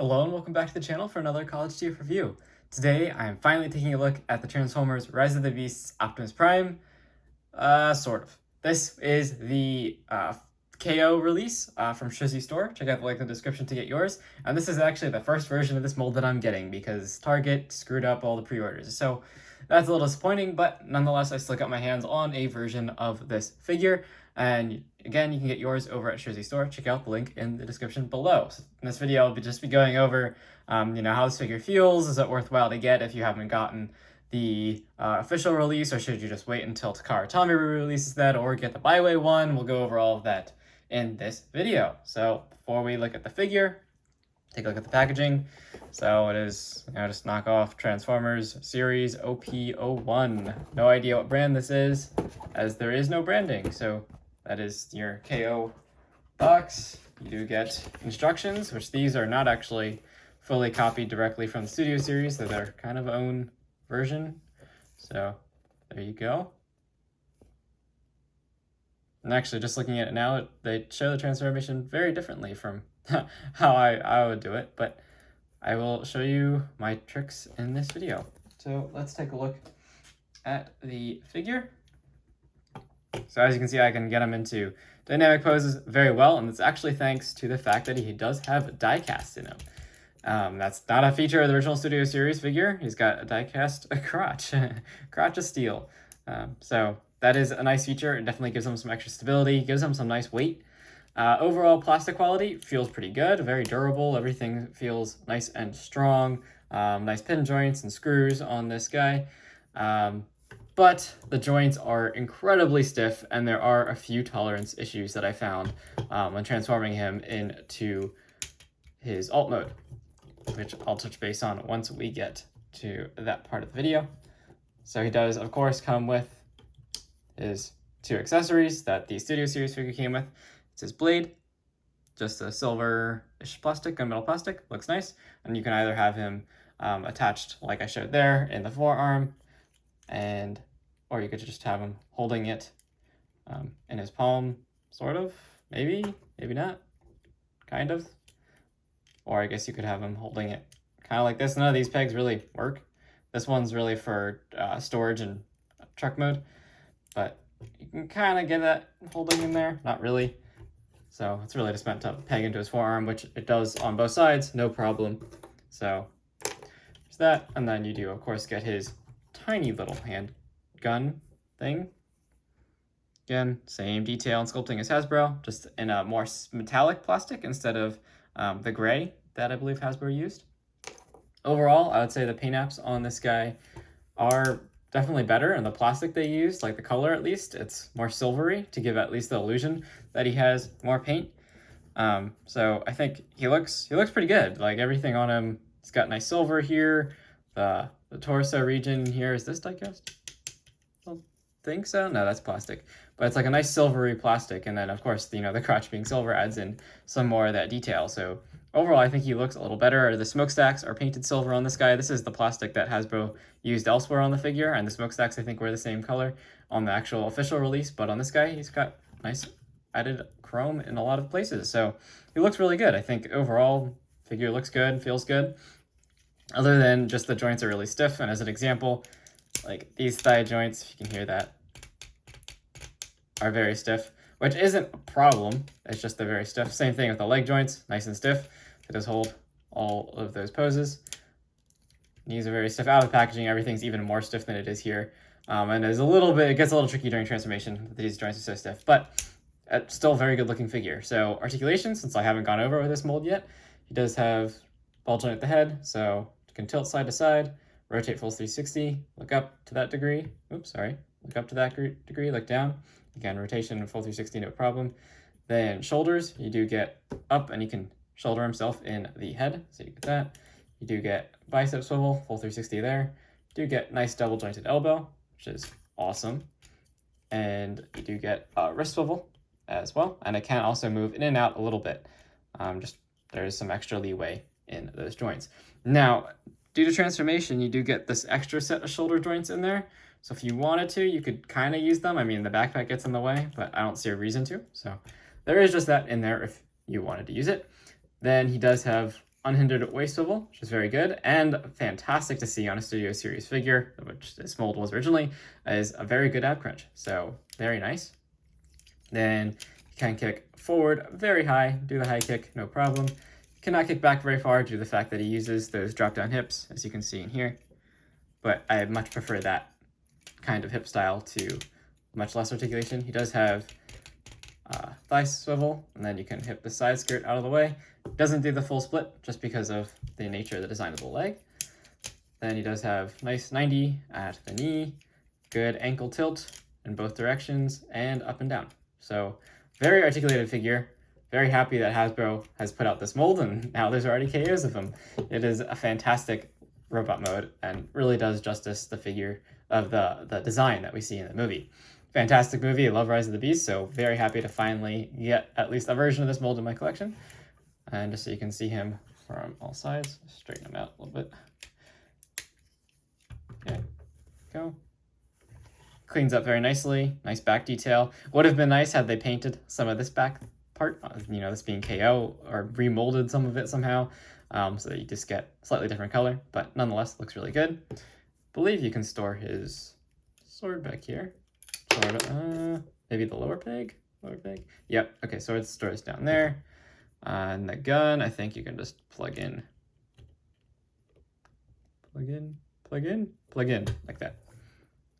Hello and welcome back to the channel for another College TF review. Today I am finally taking a look at the Transformers Rise of the Beasts Optimus Prime. Sort of. This is the KO release from Shizzy Store. Check out the link in the description to get yours. And this is actually the first version of this mold that I'm getting because Target screwed up all the pre-orders. So that's a little disappointing, but nonetheless I still got my hands on a version of this figure. And again, you can get yours over at Shizzy Store. Check out the link in the description below. So in this video, I'll just be going over, how this figure feels. Is it worthwhile to get if you haven't gotten the official release, or should you just wait until Takara Tomy releases that, or get the byway one? We'll go over all of that in this video. So before we look at the figure, take a look at the packaging. So it is, just knockoff Transformers Series OP01. No idea what brand this is, as there is no branding. So that is your KO box. You do get instructions, which these are not actually fully copied directly from the Studio Series. They're their kind of own version. So there you go. And actually, just looking at it now, they show the transformation very differently from how I would do it, but I will show you my tricks in this video. So let's take a look at the figure. So as you can see, I can get him into dynamic poses very well, and it's actually thanks to the fact that he does have die-cast in him. That's not a feature of the original Studio Series figure. He's got a die-cast crotch, crotch of steel. So that is a nice feature. It definitely gives him some extra stability, gives him some nice weight. Overall plastic quality feels pretty good, very durable. Everything feels nice and strong. Nice pin joints and screws on this guy. But the joints are incredibly stiff, and there are a few tolerance issues that I found when transforming him into his alt mode, which I'll touch base on once we get to that part of the video. So he does, of course, come with his two accessories that the Studio Series figure came with. It's his blade, just a silver-ish plastic, gunmetal plastic, looks nice. And you can either have him attached, like I showed there, in the forearm, or you could just have him holding it in his palm, sort of, maybe not, kind of. Or I guess you could have him holding it kind of like this. None of these pegs really work. This one's really for storage and truck mode, but you can kind of get that holding in there, not really. So it's really just meant to peg into his forearm, which it does on both sides, no problem. So there's that, and then you do, of course, get his tiny little handgun thing. Again, same detail and sculpting as Hasbro, just in a more metallic plastic instead of the gray that I believe Hasbro used. Overall, I would say the paint apps on this guy are definitely better, and the plastic they used, like the color at least, it's more silvery to give at least the illusion that he has more paint. So I think he looks pretty good. Like everything on him, he's got nice silver here. The torso region here, is this die-cast? I don't think so. No, that's plastic. But it's like a nice silvery plastic, and then of course, the crotch being silver adds in some more of that detail. So overall, I think he looks a little better. The smokestacks are painted silver on this guy. This is the plastic that Hasbro used elsewhere on the figure, and the smokestacks I think were the same color on the actual official release, but on this guy, he's got nice added chrome in a lot of places. So he looks really good. I think overall, figure looks good, feels good. Other than just the joints are really stiff, and as an example, like these thigh joints, if you can hear that, are very stiff, which isn't a problem. It's just they're very stiff. Same thing with the leg joints, nice and stiff. It does hold all of those poses. Knees are very stiff. Out of the packaging, everything's even more stiff than it is here. And it gets a little tricky during transformation. These joints are so stiff, but it's still a very good looking figure. So articulation, since I haven't gone over with this mold yet, he does have ball joint at the head, so you can tilt side to side, rotate full 360, look up to that degree. Oops, sorry. Look up to that degree, look down. Again, rotation and full 360, no problem. Then shoulders, you do get up, and you can shoulder himself in the head, so you get that. You do get bicep swivel, full 360 there. You do get nice double jointed elbow, which is awesome. And you do get a wrist swivel as well, and it can also move in and out a little bit. There's some extra leeway in those joints. Now, due to transformation, you do get this extra set of shoulder joints in there. So if you wanted to, you could kind of use them. I mean, the backpack gets in the way, but I don't see a reason to. So there is just that in there if you wanted to use it. Then he does have unhindered waist swivel, which is very good, and fantastic to see on a Studio Series figure, which this mold was originally, is a very good ab crunch. So very nice. Then you can kick forward very high, do the high kick, no problem. You cannot kick back very far due to the fact that he uses those drop down hips, as you can see in here. But I much prefer that kind of hip style to much less articulation. He does have thigh swivel, and then you can hip the side skirt out of the way. Doesn't do the full split just because of the nature of the design of the leg. Then he does have nice 90 at the knee, good ankle tilt in both directions, and up and down. So very articulated figure. Very happy that Hasbro has put out this mold, and now there's already KOs of him. It is a fantastic robot mode and really does justice the figure of the design that we see in the movie. Fantastic movie. I love Rise of the Beast, so very happy to finally get at least a version of this mold in my collection. And just so you can see him from all sides, straighten him out a little bit. Okay, go. Cleans up very nicely, nice back detail. Would have been nice had they painted some of this back part, you know, this being KO, or remolded some of it somehow, so that you just get slightly different color, but nonetheless, looks really good. I believe you can store his sword back here. Sort of, maybe the lower peg? Yep, okay, sword stores down there. And the gun, I think you can just plug in, like that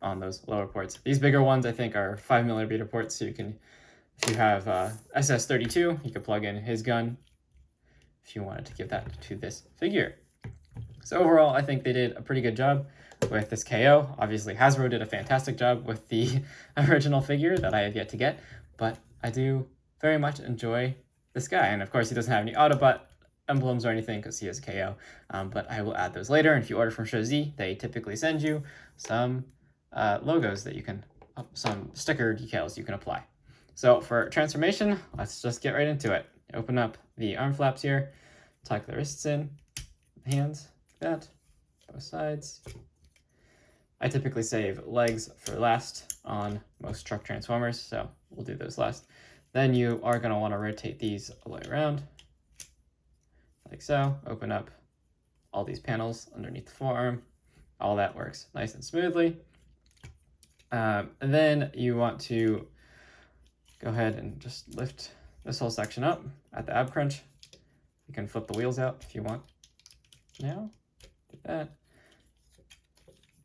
on those lower ports. These bigger ones, I think, are 5mm ports, so you can, if you have SS32, you could plug in his gun if you wanted to give that to this figure. So overall, I think they did a pretty good job with this KO. Obviously, Hasbro did a fantastic job with the original figure that I have yet to get, but I do very much enjoy this guy. And of course, he doesn't have any Autobot emblems or anything because he has a KO, but I will add those later. And if you order from Show Z, they typically send you some logos that you can, some sticker decals you can apply. So for transformation, let's just get right into it. Open up the arm flaps here, tuck the wrists in, hands, like that, both sides. I typically save legs for last on most truck transformers, so we'll do those last. Then you are going to want to rotate these all the way around, like so. Open up all these panels underneath the forearm. All that works nice and smoothly. And then you want to go ahead and just lift this whole section up at the ab crunch. You can flip the wheels out if you want. Now, do that.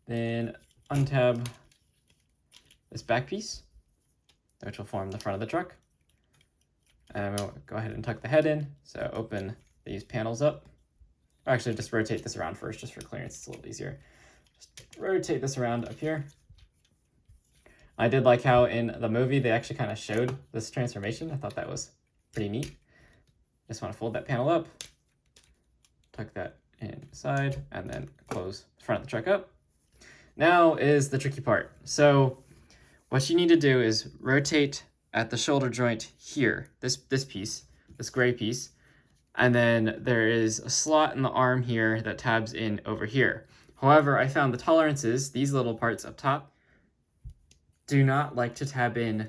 Then untab this back piece, which will form the front of the truck. And we'll go ahead and tuck the head in. So open these panels up. Or actually, just rotate this around first, just for clearance. It's a little easier. Just rotate this around up here. I did like how in the movie they actually kind of showed this transformation. I thought that was pretty neat. Just want to fold that panel up, tuck that inside, and then close the front of the truck up. Now is the tricky part. So what you need to do is rotate at the shoulder joint here, this piece, this gray piece, and then there is a slot in the arm here that tabs in over here. However, I found the tolerances, these little parts up top, do not like to tab in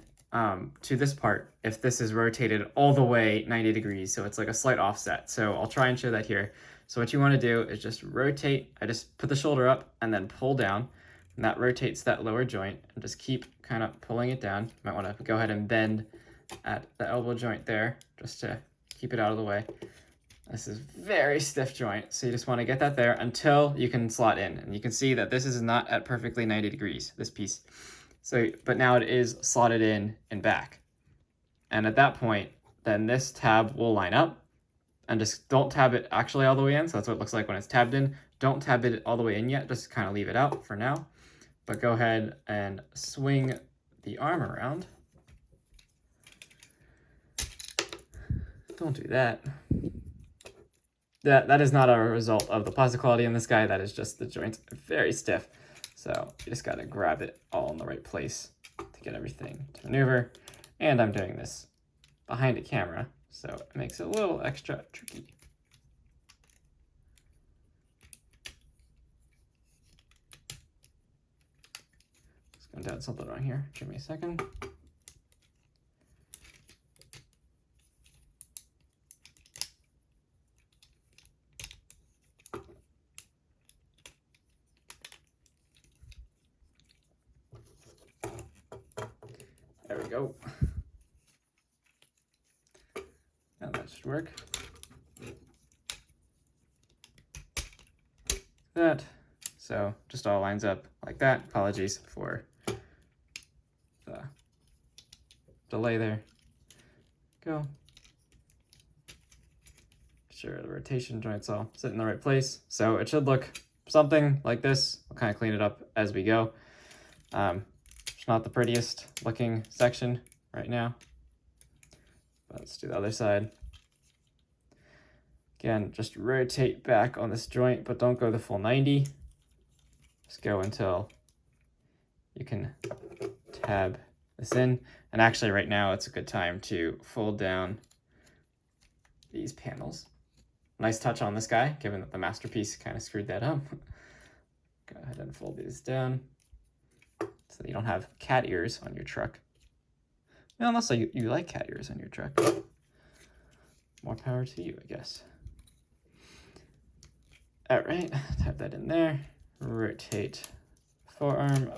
to this part if this is rotated all the way 90 degrees, so it's like a slight offset. So I'll try and show that here. So what you want to do is just rotate. I just put the shoulder up and then pull down, and that rotates that lower joint, and just keep kind of pulling it down. You might want to go ahead and bend at the elbow joint there just to keep it out of the way. This is very stiff joint, so you just want to get that there until you can slot in. And you can see that this is not at perfectly 90 degrees, this piece. So, but now it is slotted in and back. And at that point, then this tab will line up, and just don't tab it actually all the way in. So that's what it looks like when it's tabbed in. Don't tab it all the way in yet, just kind of leave it out for now. But go ahead and swing the arm around. Don't do that. That is not a result of the plastic quality in this guy. That is just the joints very stiff. So you just got to grab it all in the right place to get everything to maneuver. And I'm doing this behind a camera, so it makes it a little extra tricky. Just going down something wrong here. Give me a second. we go. Now that should work. That. So just all lines up like that. Apologies for the delay there. Go. Sure, the rotation joints all sit in the right place. So it should look something like this. We'll kind of clean it up as we go. It's not the prettiest looking section right now. But let's do the other side. Again, just rotate back on this joint, but don't go the full 90. Just go until you can tab this in. And actually right now it's a good time to fold down these panels. Nice touch on this guy, given that the masterpiece kind of screwed that up. Go ahead and fold these down so that you don't have cat ears on your truck. Well, unless you like cat ears on your truck. More power to you, I guess. All right, type that in there. Rotate forearm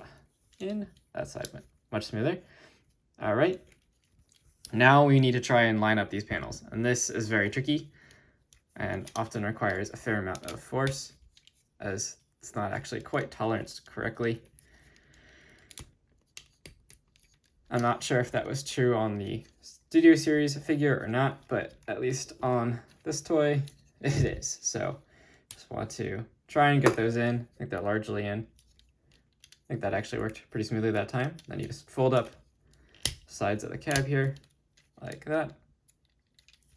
in. That side went much smoother. All right. Now we need to try and line up these panels. And this is very tricky and often requires a fair amount of force, as it's not actually quite toleranced correctly. I'm not sure if that was true on the Studio Series figure or not, but at least on this toy, it is. So just want to try and get those in. I think they're largely in. I think that actually worked pretty smoothly that time. Then you just fold up sides of the cab here, like that.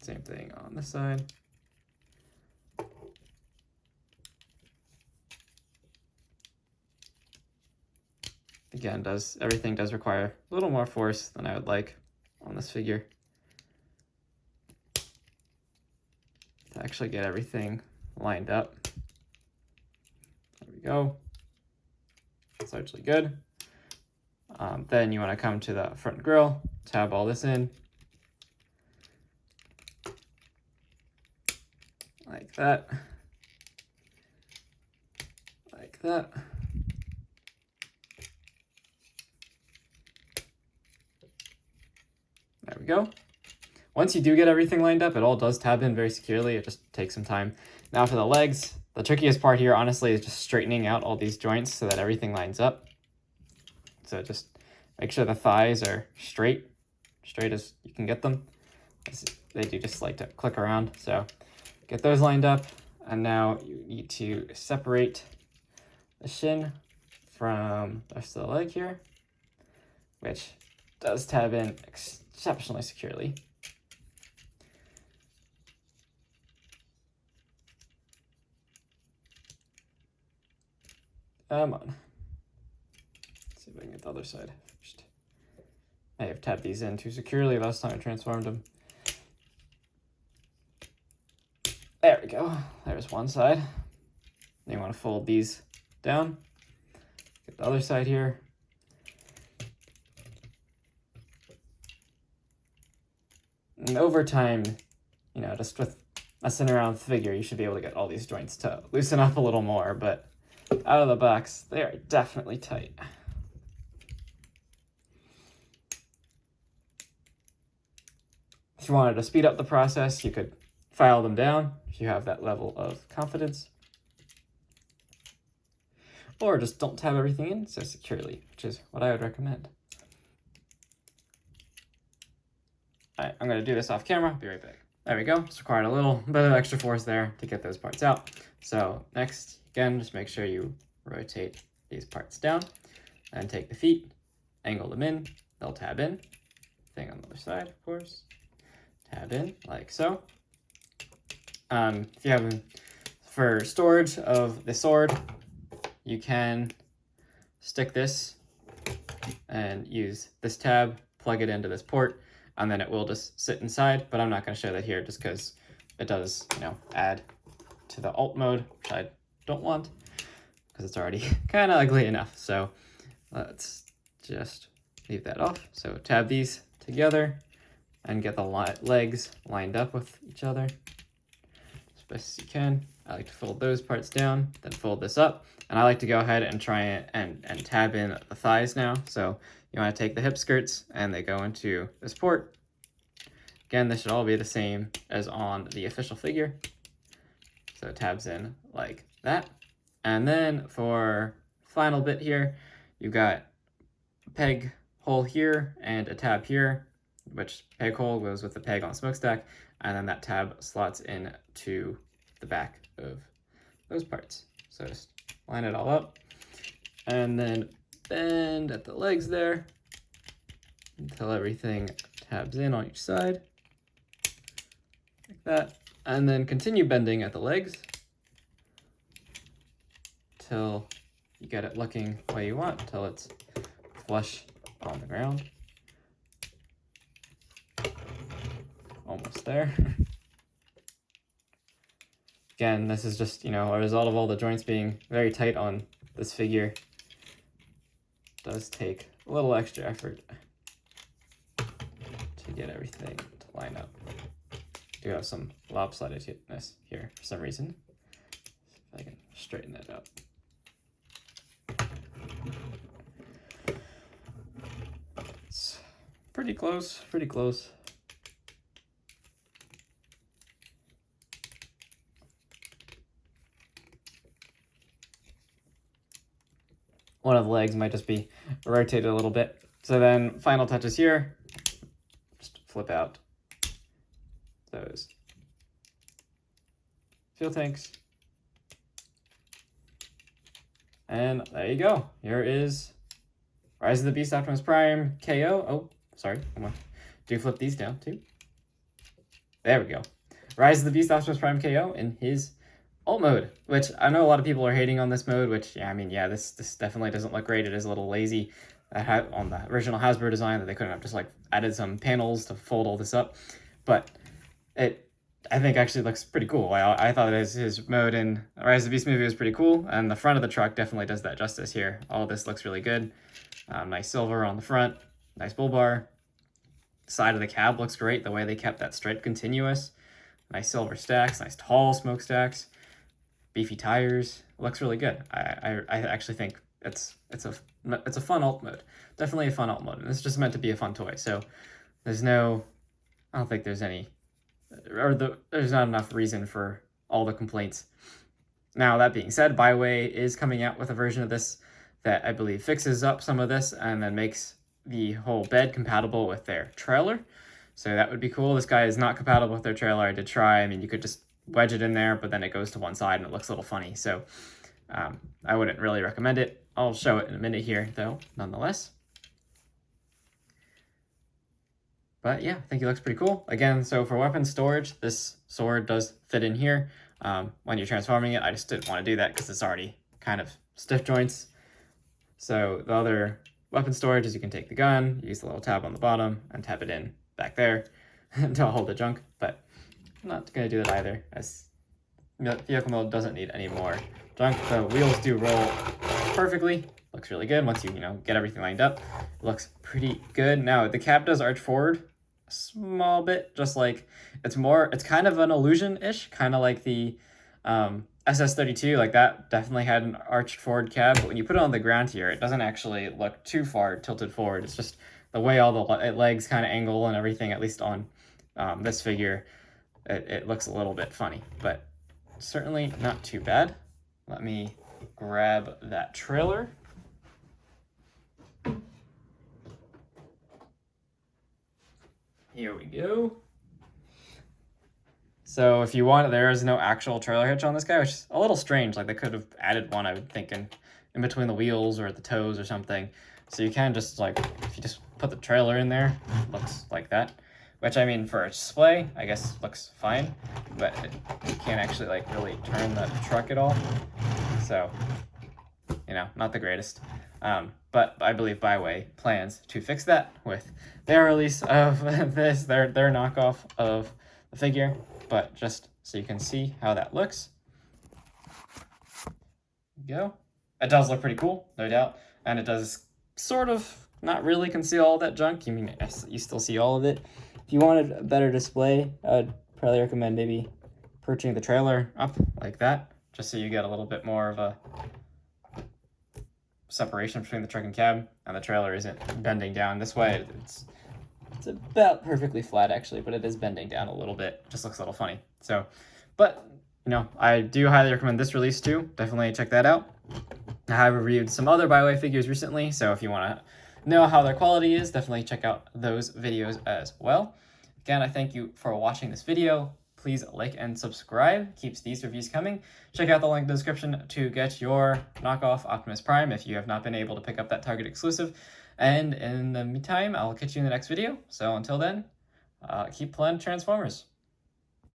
Same thing on this side. Again, everything does require a little more force than I would like on this figure to actually get everything lined up. There we go. It's largely good. Then you want to come to the front grille, tab all this in, like that, like that. There we go. Once you do get everything lined up, it all does tab in very securely. It just takes some time. Now for the legs, the trickiest part here, honestly, is just straightening out all these joints so that everything lines up. So just make sure the thighs are straight as you can get them. They do just like to click around. So get those lined up. And now you need to separate the shin from the rest of the leg here, which does tab in exceptionally securely. Come on. Let's see if I can get the other side first. I have tabbed these in too securely last time I transformed them. There we go. There's one side. Then you want to fold these down. Get the other side here. And over time, you know, just with messing around with the figure, you should be able to get all these joints to loosen up a little more, but out of the box, they are definitely tight. If you wanted to speed up the process, you could file them down if you have that level of confidence. Or just don't tab everything in so securely, which is what I would recommend. All right, I'm going to do this off camera. Be right back. There we go. Just required a little bit of extra force there to get those parts out. So next, again, just make sure you rotate these parts down and take the feet, angle them in. They'll tab in. Thing on the other side, of course. Tab in like so. If you have for storage of the sword, you can stick this and use this tab, plug it into this port, and then it will just sit inside, but I'm not going to show that here just because it does, you know, add to the alt mode, which I don't want because it's already kind of ugly enough. So let's just leave that off. So tab these together and get the legs lined up with each other as best as you can. I like to fold those parts down, then fold this up, and I like to go ahead and try it and tab in the thighs now. So you want to take the hip skirts and they go into this port. Again, this should all be the same as on the official figure. So it tabs in like that. And then for final bit here, you've got a peg hole here and a tab here, which peg hole goes with the peg on smokestack, and then that tab slots into the back of those parts. So just line it all up and then bend at the legs there until everything tabs in on each side like that, and then continue bending at the legs till you get it looking the way you want, until it's flush on the ground. Almost there. Again, this is just, a result of all the joints being very tight on this figure. It does take a little extra effort to get everything to line up. I do have some lopsidedness here for some reason. See if I can straighten that up. It's pretty close, pretty close. One of the legs might just be rotated a little bit. So then final touches here, just flip out those fuel tanks. And there you go. Here is Rise of the Beast Optimus Prime KO. Oh, sorry. Do flip these down too. There we go. Rise of the Beast Optimus Prime KO in his alt mode, which I know a lot of people are hating on this mode, which, this definitely doesn't look great. It is a little lazy on the original Hasbro design that they couldn't have just added some panels to fold all this up. But I think actually looks pretty cool. I thought his mode in Rise of the Beast movie was pretty cool, and the front of the truck definitely does that justice here. All of this looks really good. Nice silver on the front, nice bull bar. Side of the cab looks great, the way they kept that stripe continuous. Nice silver stacks, nice tall smokestacks. Beefy tires, looks really good. I actually think it's a fun alt mode, definitely a fun alt mode, and it's just meant to be a fun toy. So I don't think there's there's not enough reason for all the complaints. Now that being said, Byway is coming out with a version of this that I believe fixes up some of this and then makes the whole bed compatible with their trailer. So that would be cool. This guy is not compatible with their trailer. I did try. You could just wedge it in there, but then it goes to one side and it looks a little funny. So I wouldn't really recommend it. I'll show it in a minute here, though, nonetheless. But yeah, I think it looks pretty cool. Again, so for weapon storage, this sword does fit in here. When you're transforming it, I just didn't want to do that because it's already kind of stiff joints. So the other weapon storage is you can take the gun, use the little tab on the bottom, and tap it in back there to hold the junk. But I'm not going to do that either, as vehicle mode doesn't need any more junk. The wheels do roll perfectly. Looks really good once you get everything lined up. It looks pretty good. Now the cab does arch forward a small bit, just like it's kind of an illusion-ish, kind of like the SS32. Like that definitely had an arched forward cab, but when you put it on the ground here, it doesn't actually look too far tilted forward. It's just the way all the legs kind of angle and everything, at least on this figure, it looks a little bit funny, but certainly not too bad. Let me grab that trailer. Here we go. So if you want, there is no actual trailer hitch on this guy, which is a little strange. Like they could have added one, I would think, in between the wheels or at the toes or something. So you can just if you just put the trailer in there, it looks like that. Which, for a display, I guess looks fine, but you can't actually really turn the truck at all. So, not the greatest. But I believe Byway plans to fix that with their release of this, their knockoff of the figure. But just so you can see how that looks. There you go. It does look pretty cool, no doubt. And it does sort of not really conceal all that junk. You still see all of it. If you wanted a better display, I would probably recommend maybe perching the trailer up like that, just so you get a little bit more of a separation between the truck and cab, and the trailer isn't bending down this way. It's about perfectly flat actually, but it is bending down a little bit. Just looks a little funny. So, but I do highly recommend this release too. Definitely check that out. I have reviewed some other Bioware figures recently, so if you want to know how their quality is, definitely check out those videos as well. Again, I thank you for watching this video. Please like and subscribe. Keeps these reviews coming. Check out the link in the description to get your knockoff Optimus Prime if you have not been able to pick up that Target exclusive. And in the meantime, I'll catch you in the next video. So until then, keep playing Transformers.